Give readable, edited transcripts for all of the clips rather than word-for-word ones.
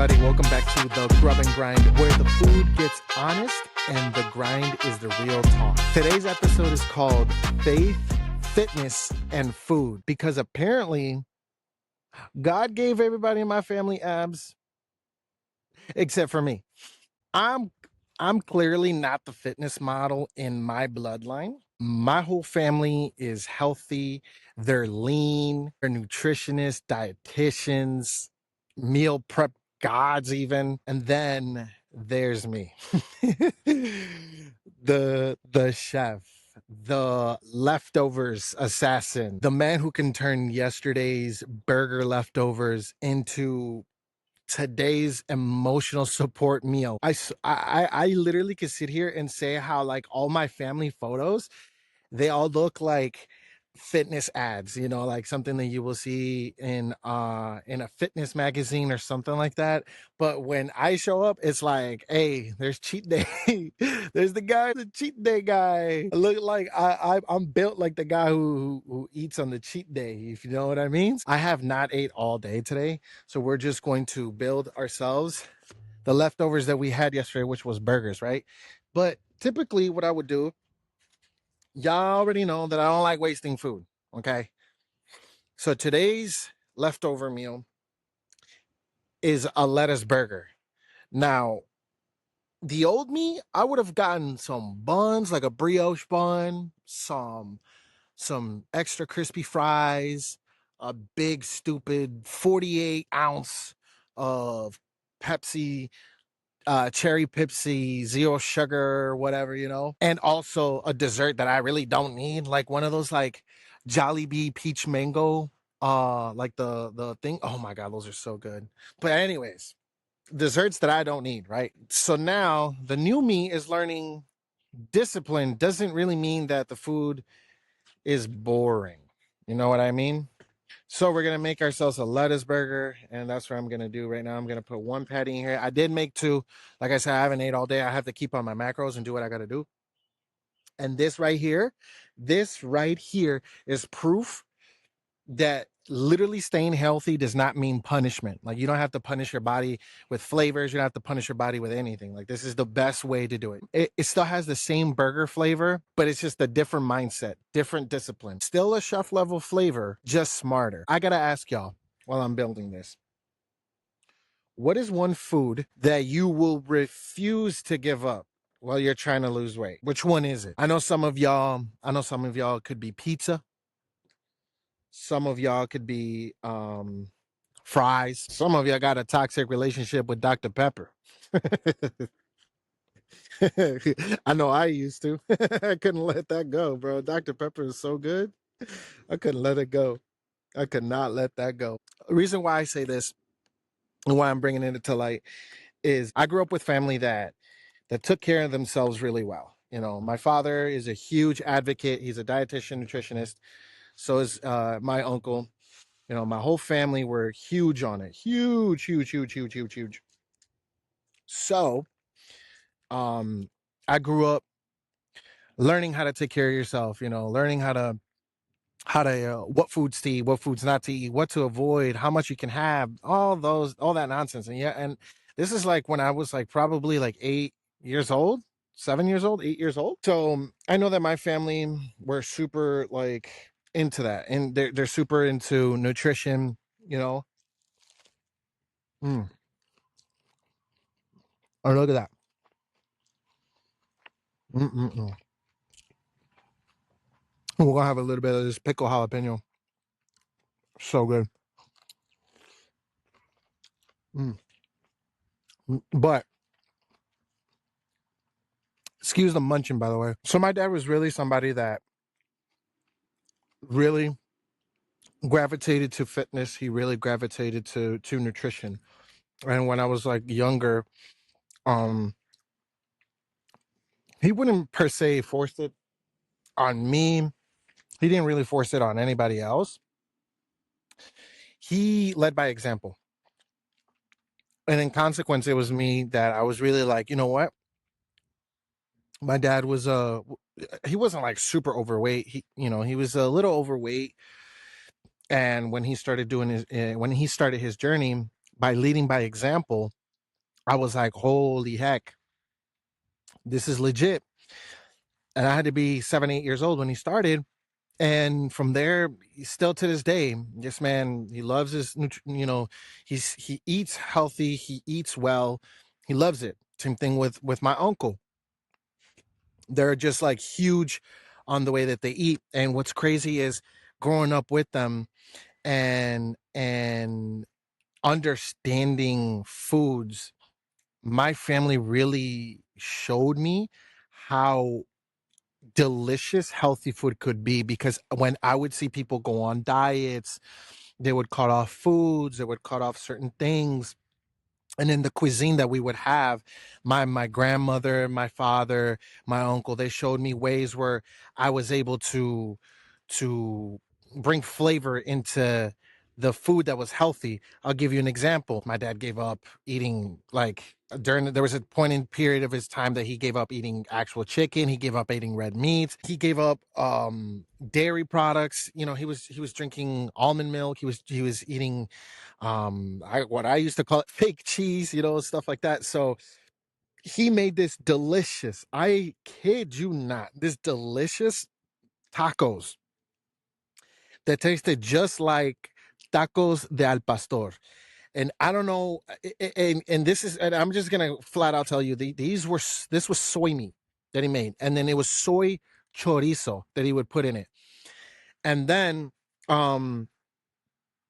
everybody? Welcome back to the Grub and Grind, where the food gets honest and the grind is the real talk. Today's episode is called Faith, Fitness, and Food because apparently God gave everybody in my family abs except for me. I'm I'm clearly not the fitness model in my bloodline. My whole family is healthy. They're lean. They're nutritionists, dietitians, meal prep gods even. And then there's me. the chef, the leftovers assassin, the man who can turn yesterday's burger leftovers into today's emotional support meal. I literally could sit here and say how like all my family photos, they all look like fitness ads, like something that you will see in a fitness magazine or something like that. But when I show up, it's like, hey, there's cheat day. There's the cheat day guy. I look like I'm built like the guy who eats on the cheat day, if you know what I mean. I have not ate all day today, so we're just going to build ourselves the leftovers that we had yesterday, which was burgers, right? But typically what I would do, y'all already know that I don't like wasting food. Okay. So today's leftover meal is a lettuce burger. Now, the old me, I would have gotten some buns, like a brioche bun, some extra crispy fries, a big stupid 48 ounce of Pepsi, cherry Pepsi, zero sugar, whatever, and also a dessert that I really don't need, like one of those like Jollibee peach mango, like the thing. Oh my god, those are so good. But anyways, desserts that I don't need, right? So now the new me is learning discipline doesn't really mean that the food is boring. You know what I mean? So we're gonna make ourselves a lettuce burger, and that's what I'm gonna do right now. I'm gonna put one patty in here. I did make two. Like I said, I haven't ate all day. I have to keep on my macros and do what I gotta do. And this right here is proof that literally staying healthy does not mean punishment. Like you don't have to punish your body with flavors. You don't have to punish your body with anything. Like this is the best way to do it. It still has the same burger flavor, but it's just a different mindset, different discipline. Still a chef level flavor, just smarter. I gotta ask y'all while I'm building this. What is one food that you will refuse to give up while you're trying to lose weight? Which one is it? I know some of y'all could be pizza. Some of y'all could be fries. Some of y'all got a toxic relationship with Dr. Pepper. I know I used to. I couldn't let that go, bro. Dr. Pepper is so good. I couldn't let it go. I could not let that go. The reason why I say this and why I'm bringing it to light is I grew up with family that took care of themselves really well. My father is a huge advocate. He's a dietitian, nutritionist. So is my uncle. My whole family were huge on it. Huge, huge, huge, huge, huge, huge. So, I grew up learning how to take care of yourself, learning how to what foods to eat, what foods not to eat, what to avoid, how much you can have, all that nonsense. And this is like when I was like probably like 8 years old, 7 years old, 8 years old. So I know that my family were super like into that, and they're super into nutrition, you know. Mm. Oh, look at that. Mm-mm-mm. We're gonna have a little bit of this pickle jalapeno. So good. Mm. But excuse the munching, by the way. So my dad was really somebody that really gravitated to fitness. He really gravitated to nutrition. And when I was like younger, um, he wouldn't per se force it on me. He didn't really force it on anybody else. He led by example. And in consequence, it was me that I was really like, you know what? My dad was he wasn't like super overweight. He was a little overweight. And when he started his journey, by leading by example, I was like, holy heck, this is legit. And I had to be 7, 8 years old when he started. And from there, still to this day, this man, he loves his, he eats healthy, he eats well, he loves it. Same thing with my uncle. They're just like huge on the way that they eat. And what's crazy is growing up with them and understanding foods, my family really showed me how delicious healthy food could be, because when I would see people go on diets, they would cut off foods, they would cut off certain things. And in the cuisine that we would have, my grandmother, my father, my uncle, they showed me ways where I was able to bring flavor into the food that was healthy. I'll give you an example. My dad gave up eating, like, during, there was a point in period of his time that he gave up eating actual chicken, he gave up eating red meats, he gave up dairy products. He was drinking almond milk, he was eating what I used to call it fake cheese, stuff like that. So he made this delicious, I kid you not, this delicious tacos that tasted just like tacos de al pastor. And I don't know, and this is, and I'm just gonna flat out tell you, this was soy meat that he made, and then it was soy chorizo that he would put in it, and then um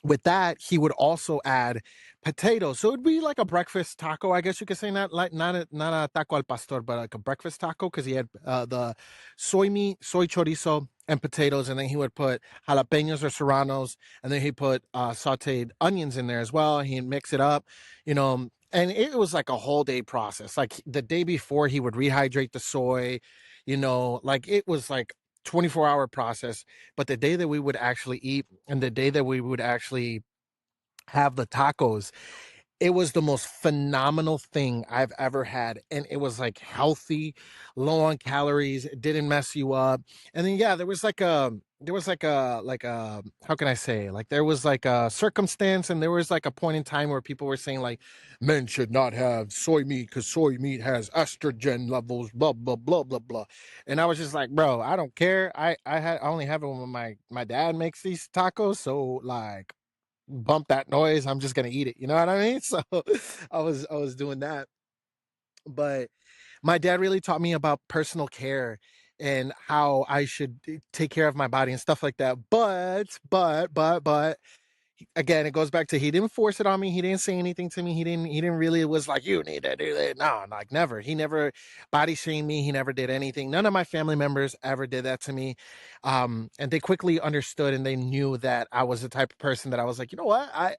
with that, he would also add potatoes. So it'd be like a breakfast taco, I guess you could say, not like not a taco al pastor, but like a breakfast taco, because he had the soy meat, soy chorizo, and potatoes, and then he would put jalapenos or serranos, and then he put sautéed onions in there as well. He'd mix it up, and it was like a whole day process. Like the day before, he would rehydrate the soy, like it was like 24-hour process. But the day that we would actually eat and the day that we would actually have the tacos, it was the most phenomenal thing I've ever had. And it was like healthy, low on calories, it didn't mess you up. And then yeah, there was like a how can I say? Like there was like a circumstance, and there was like a point in time where people were saying like men should not have soy meat because soy meat has estrogen levels, blah blah blah blah blah. And I was just like, bro, I don't care. I only have it when my dad makes these tacos. So like bump that noise, I'm just gonna eat it, you know what I mean? So I was doing that. But my dad really taught me about personal care and how I should take care of my body and stuff like that. But again, it goes back to, he didn't force it on me, he didn't say anything to me, he didn't really, it was like, you need to do that. No, like never. He never body shamed me, he never did anything. None of my family members ever did that to me. And they quickly understood, and they knew that I was the type of person that I was like, you know what, I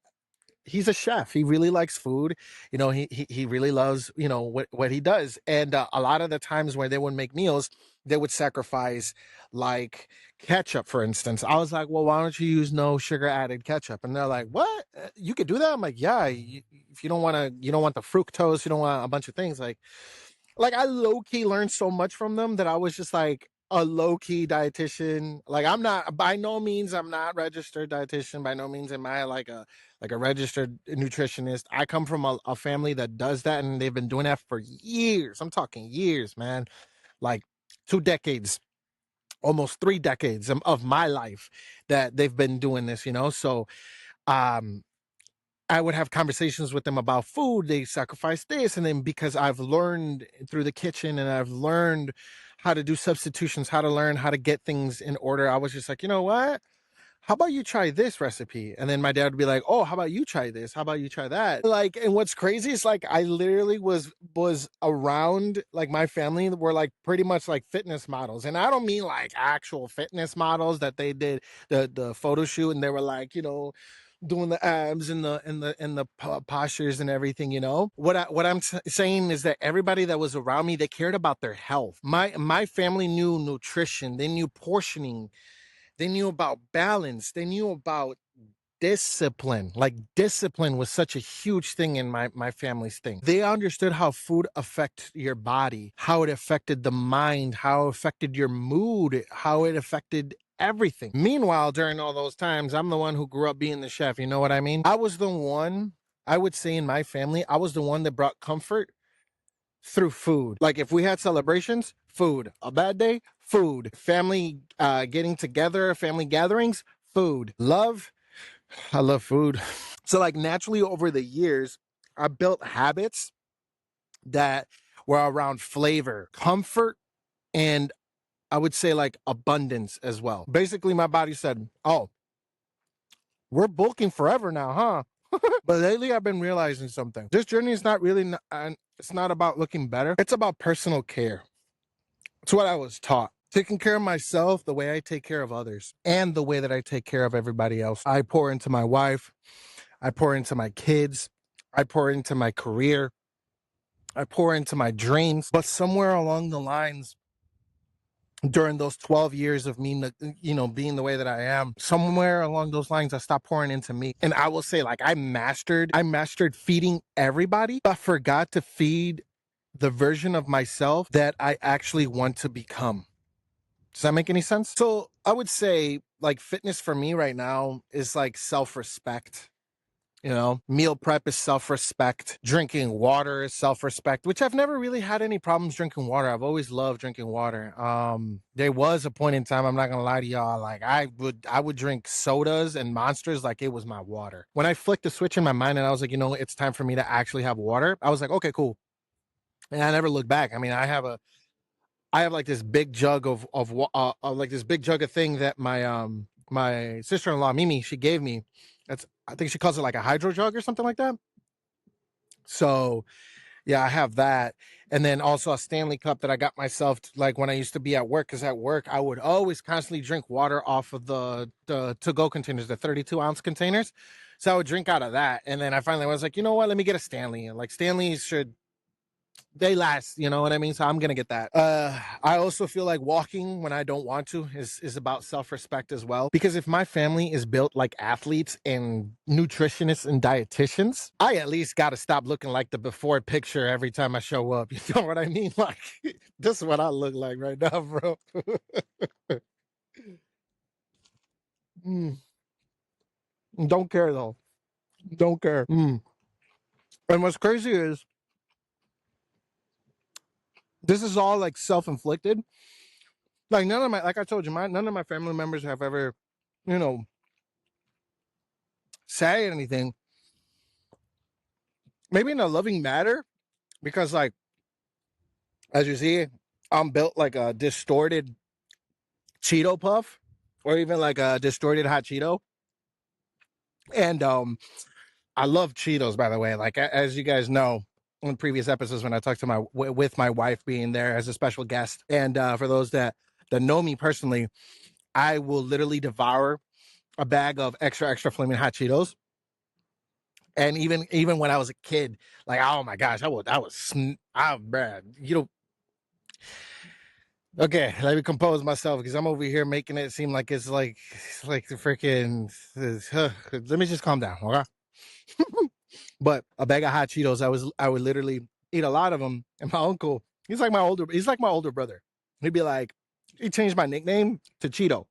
he's a chef. He really likes food. He really loves, what he does. And a lot of the times when they would make meals, they would sacrifice like ketchup, for instance. I was like, well, why don't you use no sugar added ketchup? And they're like, what? You could do that? I'm like, yeah. If you don't want to, you don't want the fructose, you don't want a bunch of things, like I low key learned so much from them that I was just like a low key dietitian. Like I'm not, by no means, I'm not registered dietitian. By no means am I like a registered nutritionist. I come from a family that does that, and they've been doing that for years. I'm talking years, man. Like 2 decades, almost 3 decades of my life that they've been doing this. So um I would have conversations with them about food. They sacrifice this. And then because I've learned through the kitchen and I've learned how to do substitutions, how to learn how to get things in order, I was just like, you know what? How about you try this recipe? And then my dad would be like, oh, how about you try this? How about you try that? Like, and what's crazy is like I literally was around, like my family were like pretty much like fitness models. And I don't mean like actual fitness models that they did the photo shoot and they were like, doing the abs and the postures and everything. What I'm saying is that everybody that was around me, they cared about their health. My family knew nutrition, they knew portioning, they knew about balance, they knew about discipline. Like discipline was such a huge thing in my family's thing. They understood how food affected your body, how it affected the mind, how it affected your mood, how it affected everything. Meanwhile, during all those times, I'm the one who grew up being the chef. You know what I mean? I was the one I would say in my family, I was the one that brought comfort through food. Like if we had celebrations, food. A bad day, food. Family getting together, family gatherings, food. Love, I love food. So like naturally over the years, I built habits that were around flavor, comfort, and I would say like abundance as well. Basically, my body said, "Oh, we're bulking forever now, huh?" But lately, I've been realizing something. This journey is not really, it's not about looking better. It's about personal care. It's what I was taught. Taking care of myself the way I take care of others and the way that I take care of everybody else. I pour into my wife. I pour into my kids. I pour into my career. I pour into my dreams. But somewhere along the lines, during those 12 years of me, being the way that I am, somewhere along those lines, I stopped pouring into me. And I will say, like, I mastered feeding everybody, but forgot to feed the version of myself that I actually want to become. Does that make any sense? So I would say, like, fitness for me right now is like self respect. Meal prep is self respect. Drinking water is self respect, which I've never really had any problems drinking water. I've always loved drinking water. There was a point in time, I'm not gonna lie to y'all, like I would drink sodas and monsters like it was my water. When I flicked the switch in my mind and I was like, it's time for me to actually have water, I was like, okay, cool. And I never looked back. I mean, I have like this big jug of like this big jug of thing that my sister-in-law Mimi, she gave me. That's, I think she calls it like a hydro jug or something like that. So yeah, I have that, and then also a Stanley cup that I got myself like when I used to be at work. Because at work I would always constantly drink water off of the to go containers, the 32-ounce containers. So I would drink out of that, and then I finally was like, you know what? Let me get a Stanley. And like Stanleys should, they last, you know what I mean? So I'm gonna get that. I also feel like walking when I don't want to is about self-respect as well. Because if my family is built like athletes and nutritionists and dietitians, I at least gotta stop looking like the before picture every time I show up. You know what I mean? Like this is what I look like right now, bro. Mm, don't care though. Don't care. And what's crazy is this is all like self-inflicted. Like none of my, like I told you, none of my family members have ever, you know, say anything, maybe in a loving manner, because like as you see, I'm built like a distorted Cheeto puff, or even like a distorted hot Cheeto. And I love Cheetos, by the way. Like as you guys know, in previous episodes when I talked to with my wife being there as a special guest, and for those that know me personally, I will literally devour a bag of extra flaming hot Cheetos. And even when I was a kid, like, oh my gosh, bruh, okay, let me compose myself because I'm over here making it seem like it's like the freaking. Let me just calm down, okay? But a bag of hot Cheetos, I would literally eat a lot of them. And my uncle, he's like my older brother. He'd be like, he changed my nickname to Cheeto,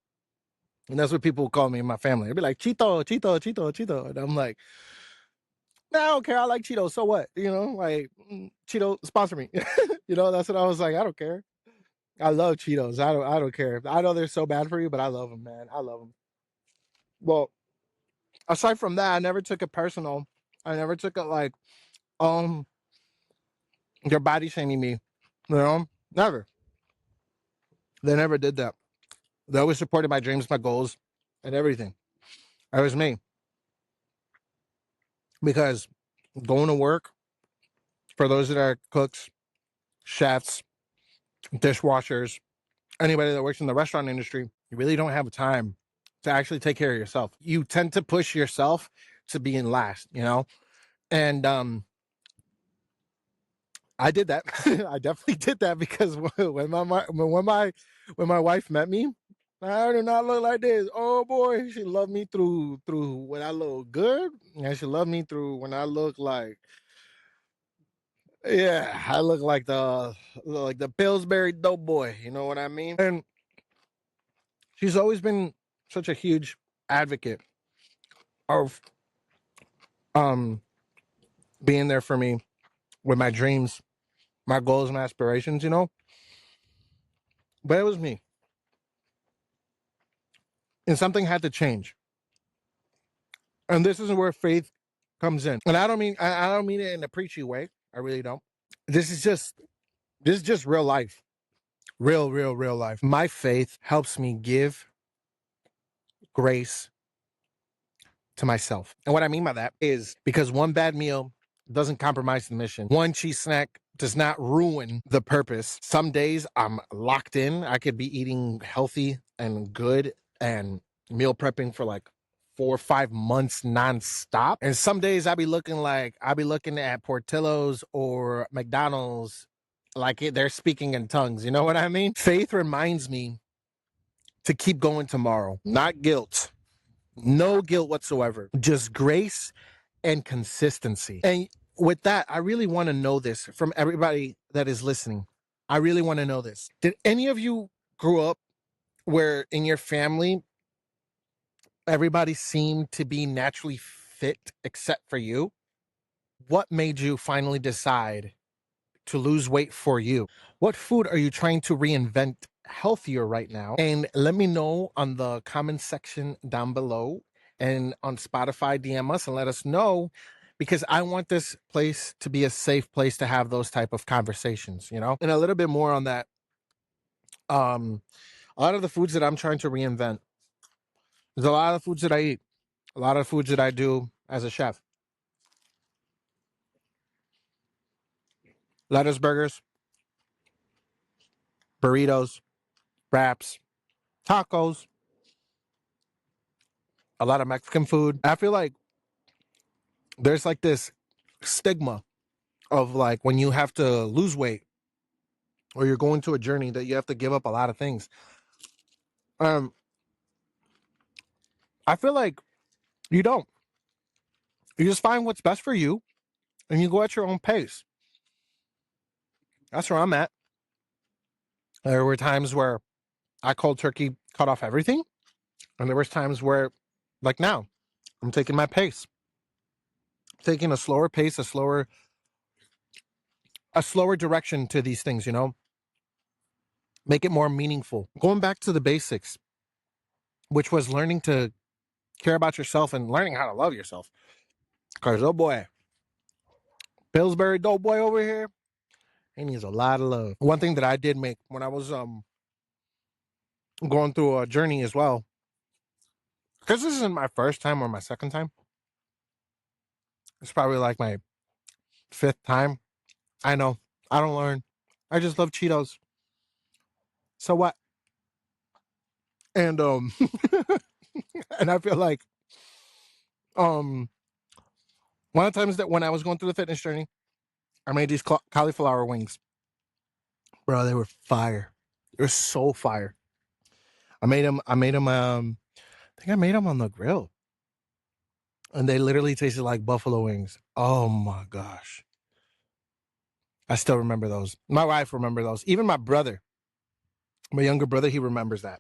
and that's what people call me in my family. They'd be like Cheeto, Cheeto, Cheeto, Cheeto, and I'm like, nah, I don't care. I like Cheetos. So what? Like Cheeto sponsor me. That's what I was like. I don't care. I love Cheetos. I don't care. I know they're so bad for you, but I love them, man. I love them. Well, aside from that, I never took it personal. I never took it like, um, your body shaming me. Never. They never did that. They always supported my dreams, my goals, and everything. That was me. Because going to work, for those that are cooks, chefs, dishwashers, anybody that works in the restaurant industry, you really don't have time to actually take care of yourself. You tend to push yourself to being last. And I did that. I definitely did that because when my wife met me, I did not look like this. Oh boy, she loved me through when I look good, and she loved me through when I look like, yeah, I look like the Pillsbury Doughboy. You know what I mean? And she's always been such a huge advocate of um being there for me with my dreams, my goals, and aspirations, But it was me. And something had to change. And this is where faith comes in. And I don't mean it in a preachy way. I really don't. This is just this is just real life. Real life. My faith helps me give grace to myself. And what I mean by that is because one bad meal doesn't compromise the mission. One cheese snack does not ruin the purpose. Some days I'm locked in. I could be eating healthy and good and meal prepping for like 4 or 5 months nonstop. And some days I'll be looking at Portillo's or McDonald's like they're speaking in tongues. You know what I mean? Faith reminds me to keep going tomorrow, not guilt. No guilt whatsoever, just grace and consistency. And with that, I really want to know this from everybody that is listening. I really want to know this. Did any of you grow up where in your family everybody seemed to be naturally fit except for you? What made you finally decide to lose weight for you? What food are you trying to reinvent healthier right now? And let me know on the comment section down below and on Spotify, DM us and let us know because I want this place to be a safe place to have those type of conversations, And a little bit more on that. A lot of the foods that I'm trying to reinvent, there's a lot of foods that I eat, a lot of foods that I do as a chef. Lettuce burgers, burritos, wraps, tacos, a lot of Mexican food. I feel like there's like this stigma of like when you have to lose weight or you're going to a journey that you have to give up a lot of things. Um, I feel like you don't. You just find what's best for you and you go at your own pace. That's where I'm at. There were times where I cold turkey cut off everything, and there was times where, like now, I'm taking my pace, taking a slower pace, a slower direction to these things. Make it more meaningful. Going back to the basics, which was learning to care about yourself and learning how to love yourself. Because, oh boy, Pillsbury Doughboy over here, he needs a lot of love. One thing that I did make when I was going through a journey as well, because this isn't my first time or my second time. It's probably like my fifth time. I know. I don't learn. I just love Cheetos. So what? And and I feel like um one of the times that when I was going through the fitness journey, I made these cauliflower wings. Bro, they were fire. They were so fire. I think I made them on the grill. And they literally tasted like buffalo wings. Oh my gosh. I still remember those. My wife remembers those. Even my brother, my younger brother, he remembers that.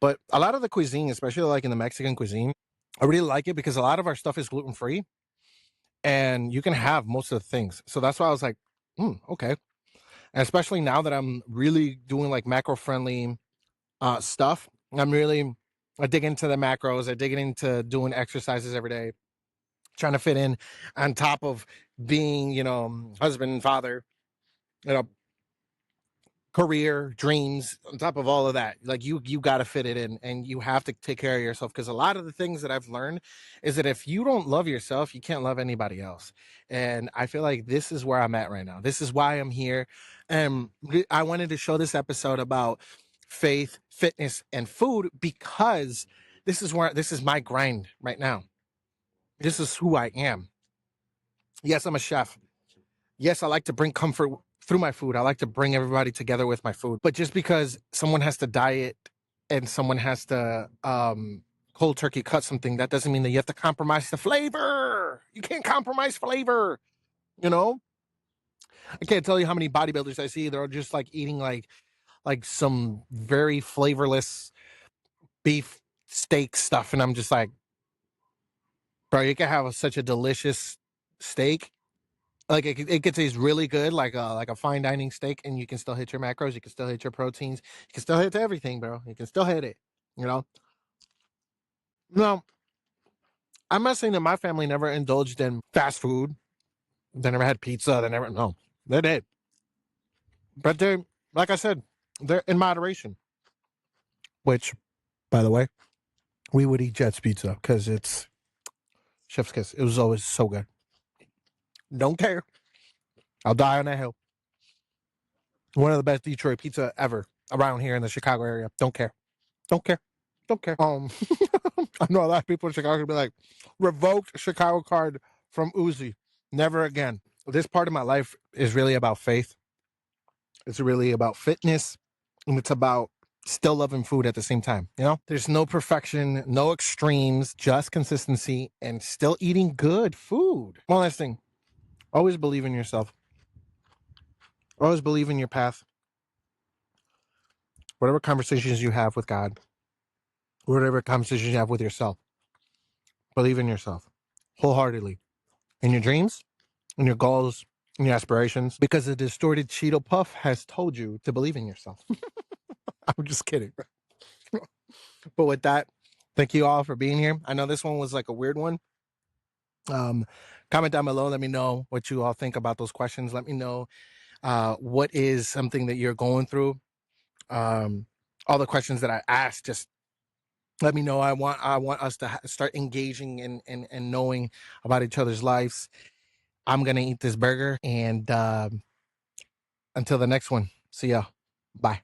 But a lot of the cuisine, especially like in the Mexican cuisine, I really like it because a lot of our stuff is gluten free and you can have most of the things. So that's why I was like, okay. And especially now that I'm really doing like macro friendly stuff, I dig into the macros, I dig into doing exercises every day, trying to fit in on top of being, husband and father, you know, career, dreams, on top of all of that. Like you got to fit it in and you have to take care of yourself because a lot of the things that I've learned is that if you don't love yourself, you can't love anybody else. And I feel like this is where I'm at right now. This is why I'm here. And I wanted to show this episode about faith, fitness, and food because this is my grind right now. This is who I am. Yes, I'm a chef. Yes, I like to bring comfort through my food. I like to bring everybody together with my food. But just because someone has to diet and someone has to cold turkey cut something, that doesn't mean that you have to compromise the flavor. You can't compromise flavor. You know, I can't tell you how many bodybuilders I see. They're just like eating like some very flavorless beef steak stuff, and I'm just like, bro, you can have such a delicious steak Like it can taste really good, like a fine dining steak, and you can still hit your macros, you can still hit your proteins, you can still hit everything, bro. You can still hit it. You know. No, I'm not saying that my family never indulged in fast food. They never had pizza. They never no, they did, but they, like I said, they're in moderation. Which, by the way, we would eat Jets pizza because it's chef's kiss. It was always so good. Don't care. I'll die on that hill. One of the best Detroit pizza ever around here in the Chicago area. Don't care. Don't care. Don't care. I know a lot of people in Chicago will be like, revoked Chicago card from Uzi. Never again. This part of my life is really about faith. It's really about fitness. And it's about still loving food at the same time. You know, there's no perfection, no extremes, just consistency and still eating good food. One last thing, always believe in yourself. Always believe in your path. Whatever conversations you have with God, whatever conversations you have with yourself, believe in yourself wholeheartedly, in your dreams, in your goals, in your aspirations, because the distorted Cheeto Puff has told you to believe in yourself. I'm just kidding. But with that, thank you all for being here. I know this one was like a weird one. Um, Comment down below. Let me know what you all think about those questions. Let me know what is something that you're going through. All the questions that I asked, just let me know. I want us to start engaging and knowing about each other's lives. I'm gonna eat this burger, and until the next one, see ya. Bye.